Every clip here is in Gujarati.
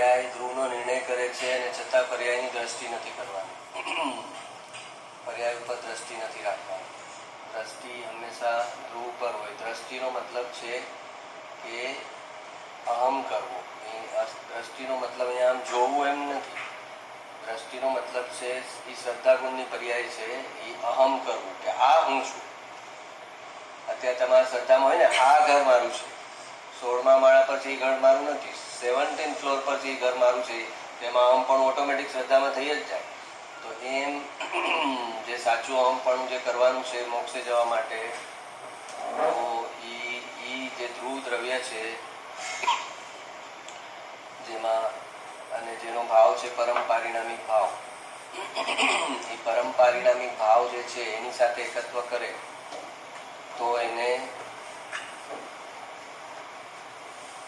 પર્યાય ધ્રુવનો નિર્ણય કરે છે અને છતાં પર્યાયની દ્રષ્ટિ નથી કરવાની. પર્યાય ઉપર દ્રષ્ટિ નથી રાખવાની. દ્રષ્ટિ હંમેશા ધ્રુવ પર હોય. દ્રષ્ટિનો મતલબ છે કે અહમ કરવો. દ્રષ્ટિનો મતલબ અહીંયા આમ જોવું એમ નથી. દ્રષ્ટિનો મતલબ છે એ શ્રદ્ધાગુણની પર્યાય છે એ અહમ કરવું, કે આ હું છું. અત્યારે તમારા શ્રદ્ધામાં હોય ને, આ ઘર મારું છે, 16મા માળા પર જે ઘર મારું નથી, 17th ફ્લોર પર જે ઘર મારું છે, તેમાં અહમ પણ ઓટોમેટિક શ્રદ્ધામાં થઈ જ જાય. તો એમ જે સાચું અહમ પણ જે કરવાનું છે મોક્ષે જવા માટે, તો એ જે ધ્રુવ દ્રવ્ય છે જેમાં, અને જેનો ભાવ છે પરમ પારિણામિક ભાવ, એ પરમ પારિણામિક ભાવ જે છે એની સાથે એકત્વ કરે તો એને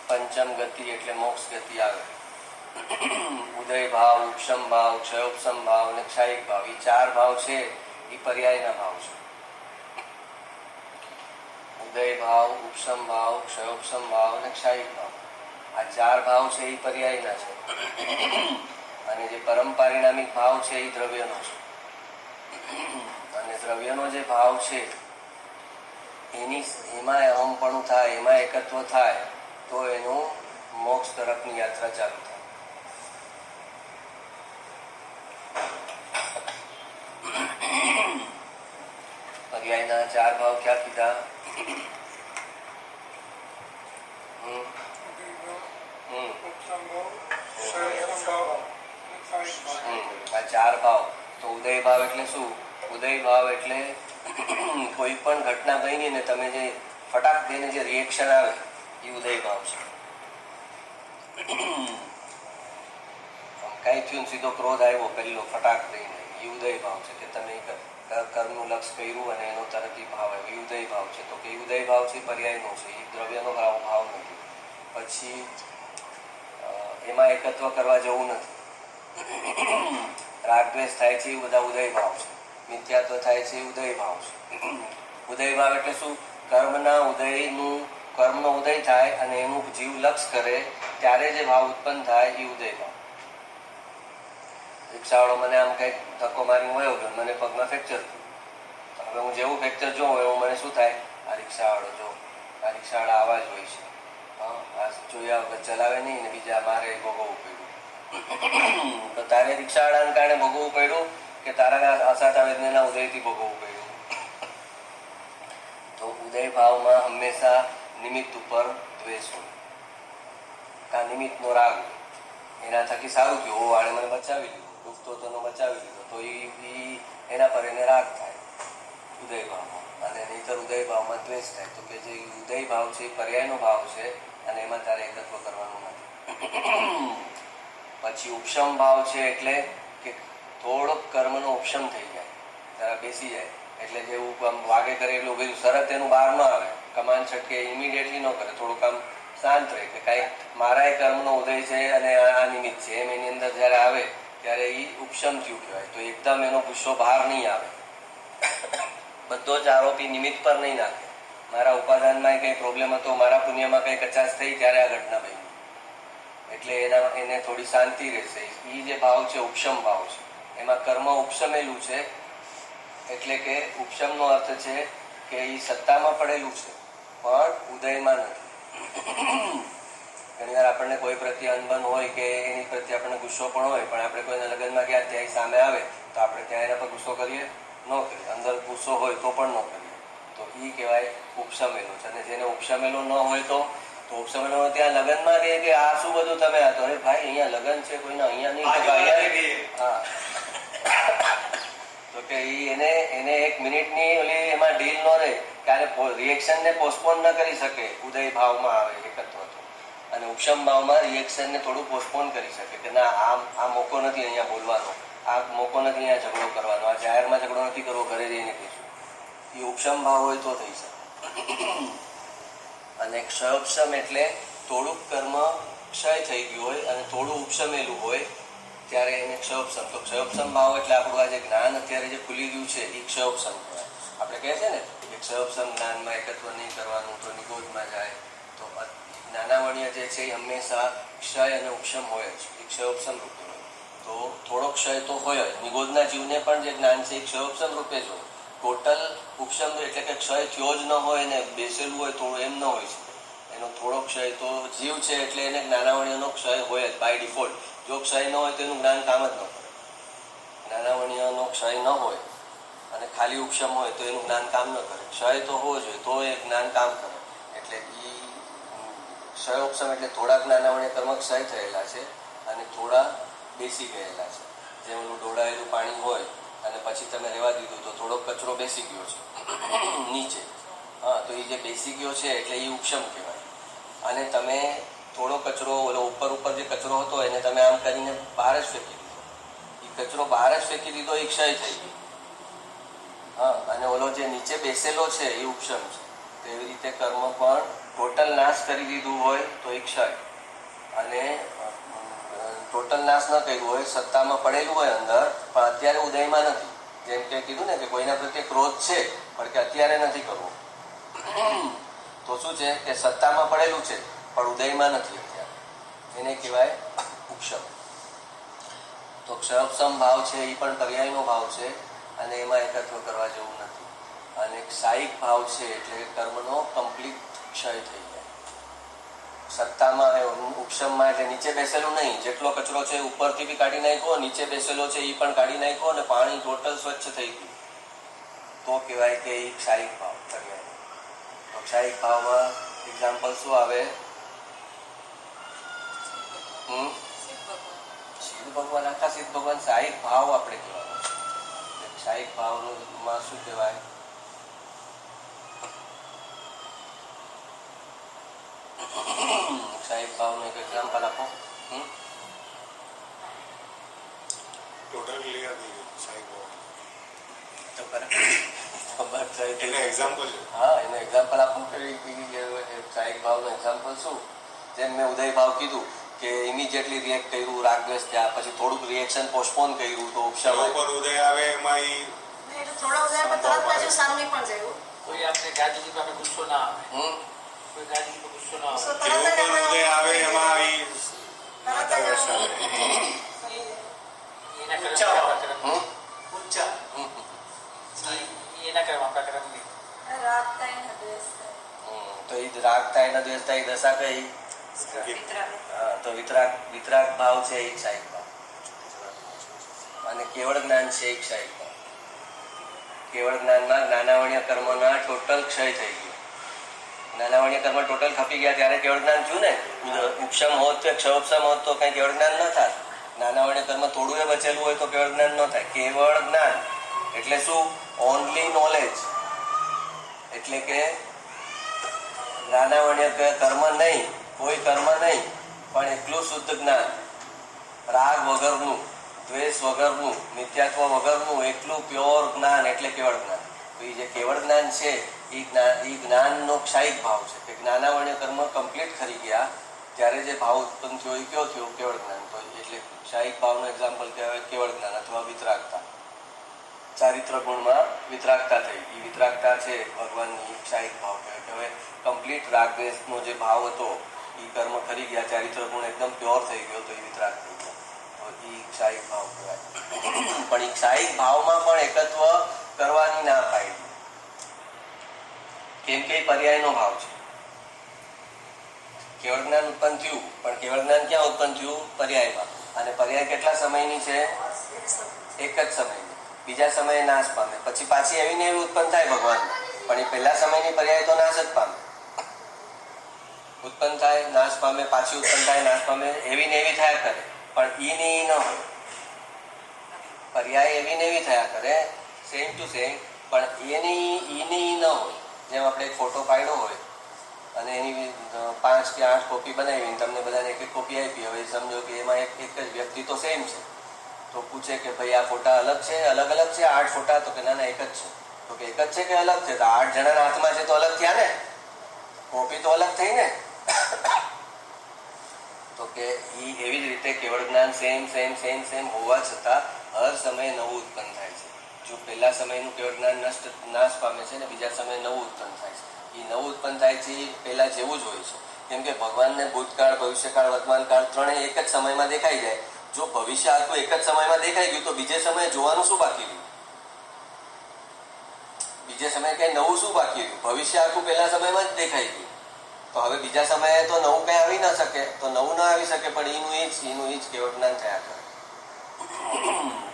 પંચમ ગતિ એટલે મોક્ષ ગતિ આવે. ઉદય ભાવ, ઉપશમ ભાવ, ક્ષયોપશમ ભાવ અને ક્ષાયિક ભાવ, એ 4 ભાવ છે એ પર્યાયના ભાવ છે. ઉદય ભાવ, ઉપશમ ભાવ, ક્ષયોપશમ ભાવ અને ક્ષાયિક ભાવ, આ 4 ભાવ છે એ પર્યાયના છે. અને જે પરમ પારિણામિક ભાવ છે એ દ્રવ્યનો છે. અને દ્રવ્યનો જે ભાવ છે એમાં અહમપણું થાય, એમાં એકત્વ થાય તો એનું મોક્ષ તરફની યાત્રા ચાલુ થાય. પર્યાયના 4 ભાવ ક્યાં કીધા? આ 4 ભાવ. તો ઉદય ભાવ એટલે શું? ઉદય ભાવ એટલે કોઈ પણ ઘટના બની ને તમે જે ફટાક દઈને જે રિએક્શન આવે એ ઉદય ભાવ છે. કઈ થયું, સીધો ક્રોધ આવ્યો પહેલો ફટાક દઈને, એ ઉદય ભાવ છે. કે તમે કર્મનું લક્ષ કર્યું અને એનો તરત ભાવ આવ્યો, એ ઉદય ભાવ છે. તો કે ઉદય ભાવ છે પર્યાયનો છે, એ દ્રવ્યનો ભાવ નથી. પછી એમાં એકત્વ કરવા જવું નથી. રાગદ્વેષ થાય છે એ બધા ઉદય ભાવ છે. મિથ્યાત્વ થાય છે એ ઉદય ભાવ છે. ઉદય ભાવ એટલે શું? કર્મનો ઉદય થાય અને એનું જીવ લક્ષ કરે ત્યારે જે ભાવ ઉત્પન્ન થાય એ ઉદય ભાવ. રિક્ષાવાળો મને આમ કંઈક ધક્કો મારી વયો ગયો, મને પગમાં ફ્રેક્ચર થયું. હવે હું જેવું ફ્રેક્ચર જોઉં એવું મને શું થાય? આ રિક્ષાવાળો જો, આ રિક્ષાવાળા આવા જ હોય છે, આ જોયા વગર ચલાવે નહીં ને બીજા મારે ભોગવવું પડ્યું. તો તારે રિક્ષાવાળાને કારણે ભોગવવું પડ્યું કે તારા અસાતા વેદનાના ઉદયથી ભોગવવું પડ્યું? તો ઉદય ભાવમાં હંમેશા નિમિત્ત ઉપર દ્વેષ હોય, કા નિમિત્તનો રાગ હોય. એના થકી સારું થયું, ઓ આણે મને બચાવી લીધું, દુખતો તોનો બચાવી લીધો, તો એના પર એને રાગ થાય ઉદય ભાવમાં. અને નહીંતર ઉદય ભાવમાં દ્વેષ થાય. તો કે જે ઉદય ભાવ છે એ પર્યાયનો ભાવ છે અને એમાં તારે એકત્વ કરવાનું નથી. પછી ઉપશમ ભાવ છે એટલે કે થોડોક કર્મનો ઉપશમ થઈ જાય, જરા બેસી જાય, એટલે જેવું આમ વાગે કરે એટલું ઉભેલું, શરત એનું બહાર ન આવે, કમાન છટકે ઇમિડિયેટલી ન કરે, થોડુંક આમ શાંત રહે કે કાંઈ મારા એ કર્મનો ઉદય છે અને આ નિમિત્ત છે એમ એની અંદર જ્યારે આવે ત્યારે એ ઉપશમ થયું કહેવાય. તો એકદમ એનો ગુસ્સો બહાર નહીં આવે, બધો જ આરોપી નિમિત્ત પર નહીં નાખે. મારા ઉપાદાનમાં કંઈ પ્રોબ્લેમ હતો, મારા પુણ્યમાં કંઈ કચાશ થઈ ત્યારે આ ઘટના બની, એટલે એને થોડી શાંતિ રહેશે. એ જે ભાવ છે ઉપશમ ભાવ છે. એમાં કર્મ ઉપશમેલું છે, એટલે કે ઉપશમનો અર્થ છે કે એ સત્તામાં પડેલું છે પણ ઉદયમાં નથી. ઘણી વાર આપણને કોઈ પ્રત્યે અનબન હોય કે એની પ્રત્યે આપણને ગુસ્સો પણ હોય, પણ આપણે કોઈના લગ્નમાં ગયા ત્યાં સામે આવે તો આપણે ત્યાં એના પર ગુસ્સો કરીએ? ન કરીએ. અંદર ગુસ્સો હોય તો પણ ન કરીએ. તો એ કહેવાય ઉપશમેલું છે. અને જેને ઉપશમેલું ન હોય તો ઉપશમેલું ત્યાં લગ્નમાં કહે કે આ શું બધું તમે આ તો, અરે ભાઈ અહીંયા લગ્ન છે કોઈના, અહીંયા નહીં. હા, તો કે એને 1 મિનિટની ઓલી એમાં ડીલ ન રહે, ત્યારે રિએક્શનને પોસ્ટપોન ન કરી શકે. ઉદય ભાવમાં આવે એકત્વ તો, અને ઉપશમ ભાવમાં રિએક્શનને થોડું પોસ્ટપોન કરી શકે કે ના, આ મોકો નથી અહીંયા બોલવાનો, આ મોકો નથી અહીંયા ઝઘડો કરવાનો, આ જાહેરમાં ઝઘડો નથી કરવો, ઘરે જઈને કહીશું. એ ઉપશમ ભાવ હોય તો થઈ શકે. અને ક્ષયોપશમ એટલે થોડુંક કર્મ ક્ષય થઈ ગયું હોય અને થોડું ઉપશમેલું હોય ત્યારે એને ક્ષયોપશમ. તો ક્ષયોપશમ ભાવ એટલે આપણું આ જે જ્ઞાન અત્યારે જે ખુલી ગયું છે એ ક્ષયોપશમ કહેવાય. આપણે કહે છે ને કે ક્ષયોપશમ જ્ઞાનમાં એકત્વ નહીં કરવાનું તો નિગોજમાં જાય. તો નાનાવર્ણ્ય જે છે એ હંમેશા ક્ષય અને ઉપશમ હોય જ, એ ક્ષયોપશમ રૂપે હોય. તો થોડો ક્ષય તો હોય જ. નિગોદના જીવને પણ જે જ્ઞાન છે એ ક્ષયોપશમ રૂપે જ હોય. ટોટલ ઉપશમ એટલે કે ક્ષય થયો જ ન હોય ને બેસેલું હોય થોડું, એમ ન હોય છે. એનો થોડો ક્ષય તો જીવ છે એટલે એને જ્ઞાનાવર્ણ્યનો ક્ષય હોય જ બાય ડિફોલ્ટ. જો ક્ષય ન હોય તો એનું જ્ઞાન કામ જ ન કરે. જ્ઞાનાવર્ણ્યનો ક્ષય ન હોય અને ખાલી ઉપશમ હોય તો એનું જ્ઞાન કામ ન કરે. ક્ષય તો હોવો જોઈએ તો એ જ્ઞાન કામ કરે. એટલે એ ક્ષયોપશમ એટલે થોડા જ્ઞાનાવર્ણ્ય કર્મ ક્ષય થયેલા છે અને થોડા બેસી ગયેલા છે. જેમ ઓલું ઢોળાયેલું પાણી હોય અને પછી તમે રહેવા દીધું તો થોડોક કચરો બેસી ગયો છે નીચે. હા, તો એ જે બેસી ગયો છે એટલે એ ઉપશમ કહેવાય. અને તમે થોડો કચરો ઓલો ઉપર જે કચરો હતો એને તમે આમ કરીને બહાર જ ફેંકી દીધો. એ કચરો બહાર જ ફેંકી દીધો એ ક્ષય થઈ ગયો. હા, અને ઓલો જે નીચે બેસેલો છે એ ઉપશમ છે. તો એવી રીતે કર્મ પણ ટોટલ નાશ કરી દીધું હોય તો એ ક્ષય, અને ટોટલ નાશ ન કર્યું હોય, સત્તામાં પડેલું હોય અંદર પણ અત્યારે ઉદયમાં નથી. જેમ કે કીધું ને કે કોઈના પ્રત્યે ક્રોધ છે પણ કે અત્યારે નથી કરવો, તો શું છે કે સત્તામાં પડેલું છે પણ ઉદયમાં નથી અત્યારે, એને કહેવાય ઉપશમ. તો ક્ષયોપશમ ભાવ છે એ પણ પર્યાયનો ભાવ છે અને એમાં એકત્વ કરવા જેવું નથી. અને ક્ષાયિક ભાવ છે એટલે કર્મનો કમ્પ્લીટ ક્ષય થઈ જાય. સત્તામાં ઉપશમમાં એટલે નીચે બેસેલું નહીં, જેટલો કચરો છે ઉપરથી બી કાઢી નાખ્યો, નીચે બેસેલો છે એ પણ કાઢી નાખ્યો અને પાણી ટોટલ સ્વચ્છ થઈ ગયું, તો કહેવાય કે એ ક્ષાયિક ભાવ પર્યાય. તો ક્ષાયિક ભાવમાં એક્ઝામ્પલ શું આવે? સિદ્ધ ભગવાન, આખા સિદ્ધ ભગવાન ક્ષાયિક ભાવ આપણે કહેવાનો. ક્ષાયિક ભાવમાં શું કહેવાય? ક્ષાયિક ભાવનું એક એક્ઝામ્પલ આપો. ટોટલ ક્લિયર થઈ ગયું ક્ષાયિક ભાવ તો ખબર એને એક્ઝામ્પલ છે. હા, એનું એક્ઝામ્પલ આપો. ક્ષાયિક ભાવનું એક્ઝામ્પલ શું? જેમ મેં ઉદય ભાવ કીધું કે ઇમિડિયેટલી રિએક્ટ કર્યું, રાગદ્વેષ થયા, પછી થોડુંક રિએક્શન પોસ્ટપોન કર્યું તો ઉપશમ ઉપર ઉદય આવે એમાં થોડા ઉદય પર તરત પાછું સામે પણ જાય. કોઈ આપણે ગાંધીજી પાસે ગુસ્સો ના આવે, કોઈ ગાંધીજી પર ગુસ્સો ના આવે, જે ઉપર ઉદય આવે એમાં એના કર્મ ઊંચા એના કર્મ આપણા કર્મ નહીં. તો એ રાગ થાય ન દ્વેષ થાય, દશા કઈ? તો વિતરાગ ભાવ છે એ ક્ષાયિક ભાવ, અને કેવળ જ્ઞાન છે એ ક્ષાયિક ભાવ. કેવળ જ્ઞાનમાં જ્ઞાનાવર્ણ્ય કર્મના ટોટલ ક્ષય થઈ ગયો. જ્ઞાનાવર્ણ્ય કર્મ ટોટલ ખપી ગયા ત્યારે કેવળ જ્ઞાન થયું ને. ઉપશમ હોત કે ક્ષયોપશમ હોત તો કઈ કેવળ જ્ઞાન ન થાય. જ્ઞાનાવર્ણ્ય કર્મ થોડું એ બચેલું હોય તો કેવળ જ્ઞાન ન થાય. કેવળ જ્ઞાન એટલે શું? Only knowledge. એટલે કે જ્ઞાનાવર્ણ્ય કર્મ નહીં, કોઈ કર્મ નહીં, પણ એટલું શુદ્ધ જ્ઞાન, રાગ વગરનું, દ્વેષ વગરનું, મિથ્યાત્વ વગરનું એટલું પ્યોર જ્ઞાન એટલે કેવળ જ્ઞાન. તો એ જે કેવળ જ્ઞાન છે એ જ્ઞાનનો ક્ષાયિક ભાવ છે કે જ્ઞાનાવર્ણ્ય કર્મ કમ્પ્લીટ કરી ગયા ત્યારે જે ભાવ ઉત્પન્ન થયો એ કયો થયો? કેવળ જ્ઞાન. તો એટલે ક્ષાયિક ભાવનું એક્ઝામ્પલ કહેવાય કેવળ જ્ઞાન અથવા વિતરાગતા. ચારિત્ર ગુણમાં વિતરાગતા થઈ, એ વિતરાગતા છે ભગવાનની ક્ષાયિક ભાવ કહેવાય. કે હવે કમ્પ્લીટ રાગદ્વેષનો જે ભાવ હતો એ કર્મ કરી ગયા, ચારિત્ર ગુણ એકદમ પ્યોર થઈ ગયો તો એ વિતરાગ થઈ ગયા, તો એ ક્ષાયિક ભાવ કહેવાય. પણ એ ક્ષાયિક ભાવમાં પણ એકત્વ કરવાની ના પાડી, કેમ કે પર્યાયનો ભાવ છે. કેવળ જ્ઞાન ઉત્પન્ન થયું પણ કેવળ જ્ઞાન ક્યાં ઉત્પન્ન થયું? પર્યાયમાં. અને પર્યાય કેટલા સમયની છે? એક જ સમયની. બીજા સમયે નાશ પામે, પછી પાછી એવી ને એવી ઉત્પન્ન થાય ભગવાનમાં, પણ એ પહેલા સમયની પર્યાય તો નાશ જ પામે. ઉત્પન્ન થાય, નાશ પામે, પાછી ઉત્પન્ન થાય, નાશ પામે, એવી ને એવી થયા કરે, પણ ઈ ને ઈ ન હોય. પર્યાય એવી ને એવી થયા કરે, સેમ ટુ સેમ, પણ એની ઈ ને ઈ ન હોય. જેમ આપણે એક ફોટો પાડ્યો હોય અને એની 5 કે 8 કોપી બનાવીને તમને બધાને એક કોપી આપી. હવે સમજો કે એમાં એક જ વ્યક્તિ તો સેમ છે, તો પૂછે કે ભાઈ આ ફોટા અલગ છે, અલગ અલગ છે 8 ફોટા? તો કે ના એક જ છે. તો કે એક જ છે કે અલગ છે? તો 8 જણાના હાથમાં છે તો અલગ થયા ને, કોપી તો અલગ થઈ ને. તો કે એવી જ રીતે કેવળ જ્ઞાન સેમ હોવા છતાં હર સમયે નવું ઉત્પન્ન થાય છે. જો પહેલા સમયનું કેવળ જ્ઞાન નાશ પામે છે ને બીજા સમયે નવું ઉત્પન્ન થાય છે. એ નવું ઉત્પન્ન થાય છે એ પહેલા જેવું જ હોય છે. કેમ કે ભગવાનને ભૂતકાળ, ભવિષ્યકાળ, વર્તમાનકાળ ત્રણેય એક જ સમયમાં દેખાઈ જાય. જો ભવિષ્ય આખું એક જ સમયમાં દેખાઈ ગયું તો બીજે સમયે જોવાનું શું બાકી રહ્યું? બીજે સમયે કઈ નવું શું બાકી રહ્યું? ભવિષ્ય આખું પહેલા સમયમાં જ દેખાઈ ગયું. તો હવે બીજા સમયે તો નવું કઈ આવી ન શકે, તો નવું ના આવી શકે, પણ એનું એ જ કેવળ જ્ઞાન થયા કરે.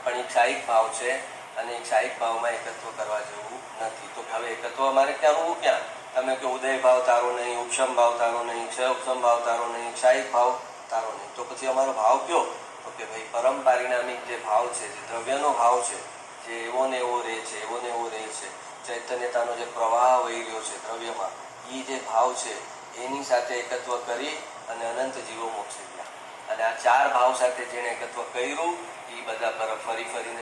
પણ એક સાહિક ભાવ છે અને એક સાહિક ભાવમાં એકત્વ કરવા જેવું નથી. તો હવે એકત્વ અમારે ક્યાં હોવું? ક્યાં? તમે કે ઉદય ભાવ તારો નહીં, ઉપશમ ભાવ તારો નહીં, ક્ષયોપશમ ભાવ તારો નહીં, સાહિક ભાવ તારો નહીં. તો પછી અમારો ભાવ કયો? તો કે ભાઈ પરમ પારિણામિક જે ભાવ છે, જે દ્રવ્યનો ભાવ છે, જે એવો ને એવો રહે છે, એવો ને એવો રહે છે, ચૈતન્યતાનો જે પ્રવાહ વહી રહ્યો છે દ્રવ્યમાં, એ જે ભાવ છે એની સાથે એકત્વ કરી અને અનંત જીવો મોક્ષે ગયા. અને આ ચાર ભાવ સાથે જેણે એકત્વ કર્યું એ બધા પર ફરી ફરીને